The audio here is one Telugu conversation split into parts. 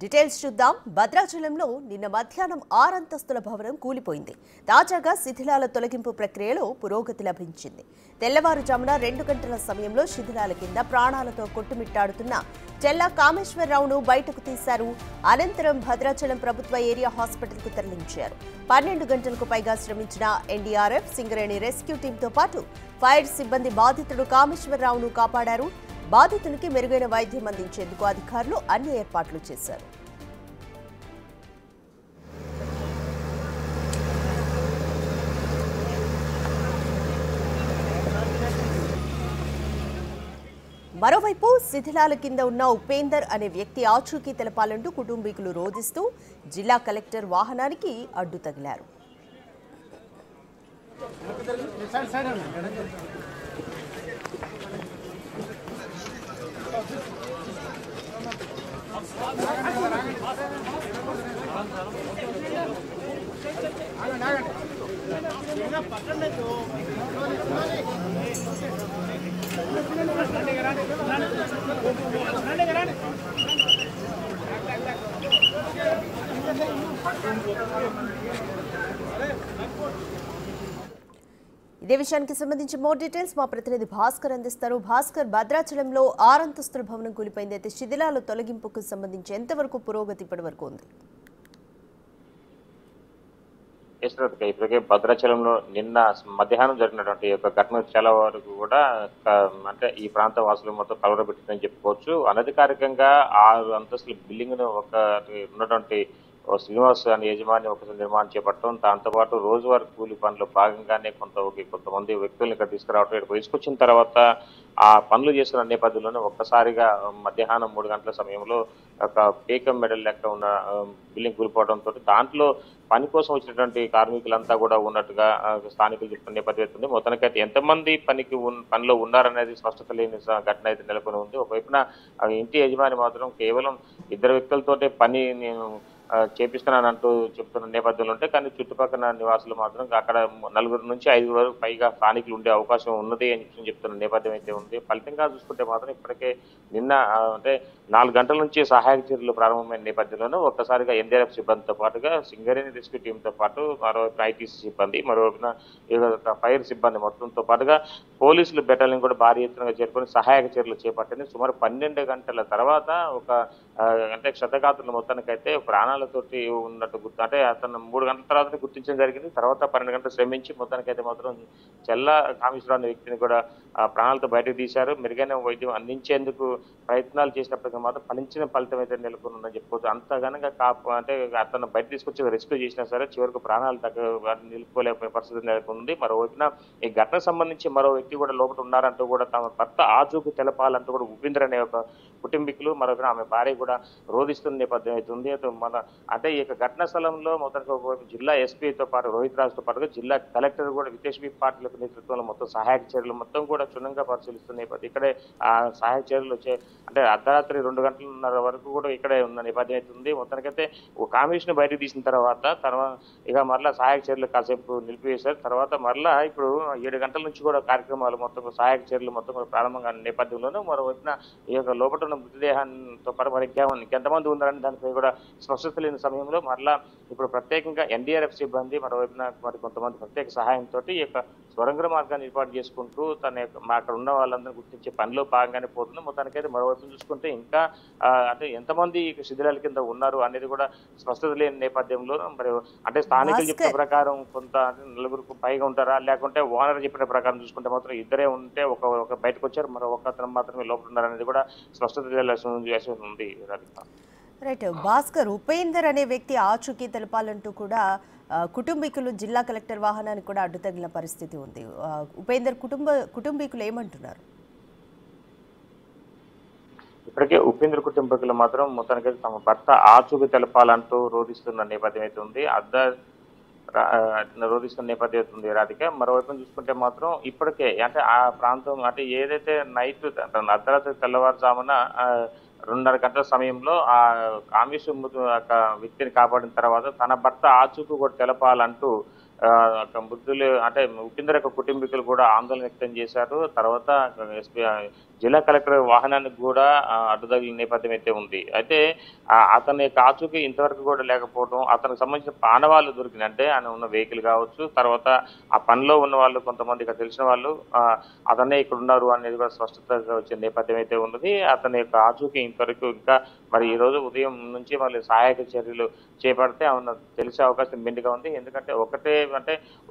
డీటెయిల్స్ చూద్దాం. భద్రాచలంలో నిన్న మధ్యాహ్నం 6 అంతస్తుల భవనం కూలిపోయింది. తాజాగా శిథిలాల తొలగింపు ప్రక్రియలో పురోగతి లభించింది. తెల్లవారుజామున 2 గంటల సమయంలో శిథిలాల కింద ప్రాణాలతో కొట్టుమిట్టాడుతున్న చెల్లా కామేశ్వరరావును బయటకు తీశారు. అనంతరం భద్రాచలం ప్రభుత్వ ఏరియా హాస్పిటల్కు తరలించారు. 12 గంటలకు పైగా శ్రమించిన ఎన్డీఆర్ఎఫ్, సింగరేణి రెస్క్యూ టీంతో పాటు ఫైర్ సిబ్బంది బాధితుడు కామేశ్వరరావును కాపాడారు. బాధితునికి మెరుగైన వైద్యం అందించేందుకు అధికారులు అన్ని ఏర్పాట్లు చేశారు. మరోవైపు శిథిలాల కింద ఉన్న ఉపేందర్ అనే వ్యక్తి ఆచూకీ తెలపాలంటూ కుటుంబీకులు రోధిస్తూ జిల్లా కలెక్టర్ వాహనానికి అడ్డు తగిలారు. ఇదే విషయానికి సంబంధించి మోర్ డీటెయిల్స్ మా ప్రతినిధి భాస్కర్ అందిస్తారు. భాస్కర్, భద్రాచలంలో 6 అంతస్తుల భవనం కూలిపోయింది. అయితే శిథిలాల తొలగింపుకు సంబంధించి ఎంతవరకు పురోగతి ఇప్పటి వరకు ఉంది? ఇప్పటికే భద్రాచలంలో నిన్న మధ్యాహ్నం జరిగినటువంటి యొక్క ఘటన చాలా వరకు కూడా అంటే ఈ ప్రాంత వాసులు మొత్తం కలవరపెట్టిందని చెప్పుకోవచ్చు. అనధికారికంగా 6 అంతస్తుల బిల్డింగ్ ను ఉన్నటువంటి శ్రీనివాస్ అనే యజమాని ఒక నిర్మాణం చేపట్టడం, దాంతో పాటు రోజువారీ కూలి పనులు భాగంగానే కొంతమంది వ్యక్తులను ఇక్కడ తీసుకురావడం, ఇక్కడ తీసుకొచ్చిన తర్వాత ఆ పనులు చేస్తున్న నేపథ్యంలోనే ఒక్కసారిగా మధ్యాహ్నం 3 గంటల సమయంలో ఒక పేకం మెడల్ లెక్క ఉన్న బిల్డింగ్ కూలిపోవడంతో దాంట్లో పని కోసం వచ్చినటువంటి కార్మికులంతా కూడా ఉన్నట్టుగా స్థానికులు చెప్తున్న నేపథ్యం ఉంది. మొత్తానికైతే ఎంతమంది పనిలో ఉన్నారనేది స్పష్టత లేని ఘటన అయితే నెలకొని ఉంది. ఒకవైపున ఇంటి యజమాని మాత్రం కేవలం 2 వ్యక్తులతోటే పని నేను చేపిస్తున్నానంటూ చెప్తున్న నేపథ్యంలో ఉంటే, కానీ చుట్టుపక్కల నివాసులు మాత్రం అక్కడ 4 నుంచి 5 వరకు పైగా స్థానికులు ఉండే అవకాశం ఉన్నది అని చెప్తున్న నేపథ్యం అయితే ఉంది. ఫలితంగా చూసుకుంటే మాత్రం ఇప్పటికే నిన్న అంటే 4 గంటల నుంచి సహాయక చర్యలు ప్రారంభమైన నేపథ్యంలోనూ ఒక్కసారిగా ఎన్డీఆర్ఎఫ్ సిబ్బందితో పాటుగా సింగరేణి రెస్క్యూ టీంతో పాటు మరోవైపు ఐటీసీ సిబ్బంది, మరోవైపున ఫైర్ సిబ్బంది మొత్తంతో పాటుగా పోలీసులు బెటాలియన్ కూడా భారీ ఎత్తున చేరుకొని సహాయక చర్యలు చేపట్టింది. సుమారు 12 గంటల తర్వాత అంటే క్షతగాత్రుల మొత్తానికైతే ప్రాణాలతోటి ఉన్నట్టు అంటే అతను 3 గంటల తర్వాత గుర్తించడం జరిగింది. తర్వాత 12 గంటలు శ్రమించి మొత్తానికైతే మాత్రం చెల్లా కామేశ్వరరావు అనే వ్యక్తిని కూడా ప్రాణాలతో బయటకు తీశారు. మెరుగైన వైద్యం అందించేందుకు ప్రయత్నాలు చేసినప్పటికీ మాత్రం ఫలించిన ఫలితం అయితే నెలకొందని చెప్పుకోవచ్చు. అంత ఘనంగా అంటే అతను బయట తీసుకొచ్చి రెస్క్యూ చేసినా సరే చివరికి ప్రాణాలు నిలుపుకోలేకపోయే పరిస్థితి నెలకొంది. మరోవైపున ఈ ఘటనకు సంబంధించి మరో వ్యక్తి కూడా లోపల ఉన్నారంటూ కూడా తమ భర్త ఆచూకు తెలపాలంటూ కూడా ఉపేంద్ర అనే ఒక కుటుంబీకులు, మరొక ఆమె భార్య కూడా రోధిస్తున్న నేపథ్యం అవుతుంది. అంటే ఈ ఘటనా స్థలంలో మొత్తం జిల్లా ఎస్పీతో పాటు రోహిత్ రాజ్తో పాటుగా జిల్లా కలెక్టర్ కూడా విదేశీ పార్టీల నేతృత్వంలో మొత్తం సహాయక చర్యలు మొత్తం కూడా క్షుణ్ణంగా పరిశీలిస్తున్న నేపథ్యం ఇక్కడే ఆ సహాయక చర్యలు వచ్చే అంటే అర్ధరాత్రి 2 గంటలన్నర వరకు కూడా ఇక్కడే ఉన్న నేపథ్యం అవుతుంది. మొత్తానికైతే ఒక కామిషన్ బయటకు తీసిన తర్వాత ఇక మరలా సహాయక చర్యలు కాసేపు నిలిపివేశారు. తర్వాత మరలా ఇప్పుడు 7 గంటల నుంచి కూడా కార్యక్రమాలు మొత్తం సహాయక చర్యలు మొత్తం కూడా ప్రారంభంగా నేపథ్యంలోనూ మరోవైపున ఈ యొక్క లోపల ఉన్న మృతదేహాలతో పాటు మరి ఎంతమంది ఉన్నారని దానిపై కూడా స్పష్టత లేని సమయంలో మరలా ఇప్పుడు ప్రత్యేకంగా ఎన్డీఆర్ఎఫ్ సిబ్బంది మరోవైపున మరి కొంతమంది ప్రత్యేక సహాయంతో ఈ యొక్క స్వరంగ మార్గాన్ని ఏర్పాటు చేసుకుంటూ అక్కడ ఉన్న వాళ్ళందరినీ గుర్తించే పనిలో భాగంగానే పోతుంది. మొత్తానికైతే మరోవైపు చూసుకుంటే ఇంకా అంటే ఎంతమంది శిథిలాల కింద ఉన్నారు అనేది కూడా స్పష్టత లేని నేపథ్యంలో మరి అంటే స్థానికులు చెప్పిన ప్రకారం కొంత 4 పైగా ఉంటారా, లేకుంటే ఓనర్ చెప్పిన ప్రకారం చూసుకుంటే మాత్రం 2 ఉంటే ఒక బయటకు వచ్చారు, మరో అతను మాత్రమే లోపల ఉన్నారనేది కూడా స్పష్టత ఉంది. రైట్ భాస్కర్, ఉపేందర్ అనే వ్యక్తి ఆచూకీ తెలపాలంటూ కూడా కుటుంబీకులు జిల్లా కలెక్టర్ వాహనానికి కూడా అడ్డు తగిలిన పరిస్థితి ఉంది. ఉపేందర్ కుటుంబీకులు ఏమంటున్నారు? ఇప్పటికే ఉపేంద్ర కుటుంబీకులు మాత్రం మొత్తానికి తమ భర్త ఆచూకీ తెలపాలంటూ రోధిస్తున్న నేపథ్యం అయితే ఉంది. రోధిస్తున్న నేపథ్యం అవుతుంది రాధిక. మరోవైపు చూసుకుంటే మాత్రం ఇప్పటికే అంటే ఆ ప్రాంతం అంటే ఏదైతే నైట్ అర్ధరాత్రి తెల్లవారుజామున 2:30 గంటల సమయంలో ఆ కామేశ్వర వ్యక్తిని కాపాడిన తర్వాత తన భర్త ఆచూకీ కూడా తెలపాలంటూ మృతులు అంటే ఉపేందర్ యొక్క కుటుంబీకులు కూడా ఆందోళన వ్యక్తం చేశారు. తర్వాత ఎస్పీ జిల్లా కలెక్టర్ వాహనానికి కూడా అడ్డుతగిలిన నేపథ్యం అయితే ఉంది. అయితే అతని యొక్క ఆచూకీ ఇంతవరకు కూడా లేకపోవడం, అతనికి సంబంధించిన ఆనవాళ్ళు దొరికినాయి. అంటే ఆయన ఉన్న వెహికల్ కావచ్చు, తర్వాత ఆ పనిలో ఉన్న వాళ్ళు కొంతమంది ఇక్కడ తెలిసిన వాళ్ళు అతనే ఇక్కడ ఉన్నారు అనేది కూడా స్పష్టతగా వచ్చిన నేపథ్యం అయితే ఉన్నది. అతని యొక్క ఆచూకీ ఇంతవరకు ఇంకా మరి ఈ రోజు ఉదయం నుంచి మళ్ళీ సహాయక చర్యలు చేపడితే అవును తెలిసే అవకాశం మెండుగా ఉంది. ఎందుకంటే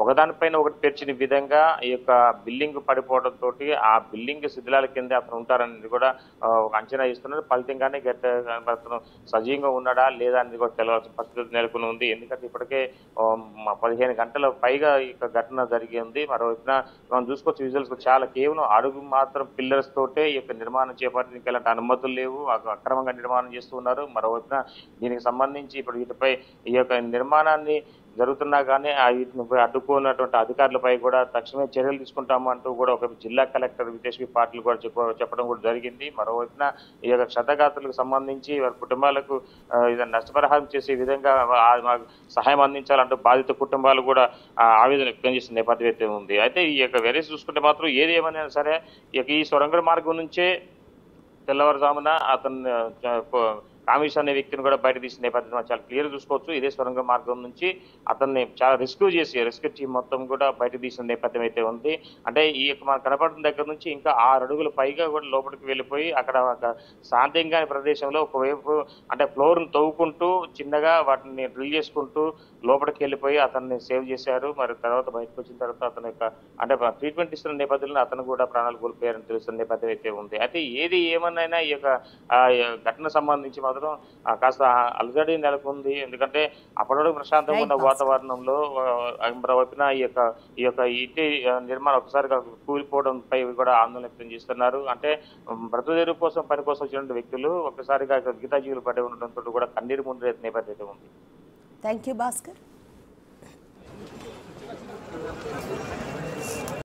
ఒకదానిపైన ఒకటి పేర్చిన విధంగా ఈ యొక్క బిల్డింగ్ పడిపోవడంతో ఆ బిల్డింగ్ శిథిలాల కింద అతను ఉంటారనేది కూడా ఒక అంచనా ఇస్తున్నారు. ఫలితంగానే అతను సజీవంగా ఉన్నాడా లేదా అనేది కూడా తెలవాల్సిన పరిస్థితి నెలకొని ఉంది. ఎందుకంటే ఇప్పటికే 15 గంటల పైగా ఈ ఘటన జరిగింది. మరోవైపున మనం చూసుకోవచ్చు విజువల్స్ చాలా కేవలం అడుగు మాత్రం పిల్లర్స్ తోటే ఈ యొక్క నిర్మాణం చేపట్టడానికి ఎలాంటి అనుమతులు లేవు, అక్రమంగా నిర్మాణం చేస్తున్నారు. మరోవైపున దీనికి సంబంధించి ఇప్పుడు వీటిపై ఈ యొక్క నిర్మాణాన్ని జరుగుతున్నా కానీ వీటిని అడ్డుకున్నటువంటి అధికారులపై కూడా తక్షణమే చర్యలు తీసుకుంటాము అంటూ కూడా ఒక జిల్లా కలెక్టర్ విదేశీ పార్టీలు కూడా చెప్పడం కూడా జరిగింది. మరోవైపున ఈ యొక్క క్షతగాత్రులకు సంబంధించి వారి కుటుంబాలకు నష్టపరిహారం చేసే విధంగా సహాయం అందించాలంటూ బాధిత కుటుంబాలు కూడా ఆవేదన వ్యక్తం చేసిన నేపథ్యం అయితే ఉంది. అయితే ఈ యొక్క వెరీస్ చూసుకుంటే మాత్రం ఏది ఏమైనా సరే ఈ సొరంగ మార్గం నుంచే తెల్లవారుజామున అతను కామేష్ అనే వ్యక్తిని కూడా బయట తీసిన నేపథ్యం చాలా క్లియర్ చూసుకోవచ్చు. ఇదే సొరంగ మార్గం నుంచి అతన్ని చాలా రెస్క్యూ టీం మొత్తం కూడా బయట తీసిన నేపథ్యం అయితే ఉంది. అంటే ఈ యొక్క మనకు కనపడుతున్న దగ్గర నుంచి ఇంకా 6 అడుగుల పైగా కూడా లోపలికి వెళ్ళిపోయి అక్కడ ఒక శాంతంగా ప్రదేశంలో ఒకవైపు అంటే ఫ్లోర్ను తవ్వుకుంటూ చిన్నగా వాటిని డ్రిల్ చేసుకుంటూ లోపలికి వెళ్ళిపోయి అతన్ని సేవ్ చేశారు. మరి తర్వాత బయటకు వచ్చిన తర్వాత అతని యొక్క అంటే ట్రీట్మెంట్ ఇస్తున్న నేపథ్యంలో అతను కూడా ప్రాణాలు కోల్పోయారని తెలుస్తున్న నేపథ్యం అయితే ఉంది. అయితే ఏది ఏమన్నా ఈ యొక్క ఘటన సంబంధించి మాత్రం కాస్త అలజడి నెలకొంది. ఎందుకంటే అప్పటి ప్రశాంతంగా ఉన్న వాతావరణంలో మరోవైపున ఈ యొక్క ఇంటి నిర్మాణం ఒకసారిగా కూలిపోవడంపై కూడా ఆందోళన వ్యక్తం చేస్తున్నారు. అంటే బ్రతుదేరు కోసం పని కోసం వచ్చిన వ్యక్తులు ఒక్కసారిగా గీతా జీవులు పడి ఉండడంతో కూడా కన్నీరు ముందు నేపథ్యం ఉంది. Thank you Bhaskar.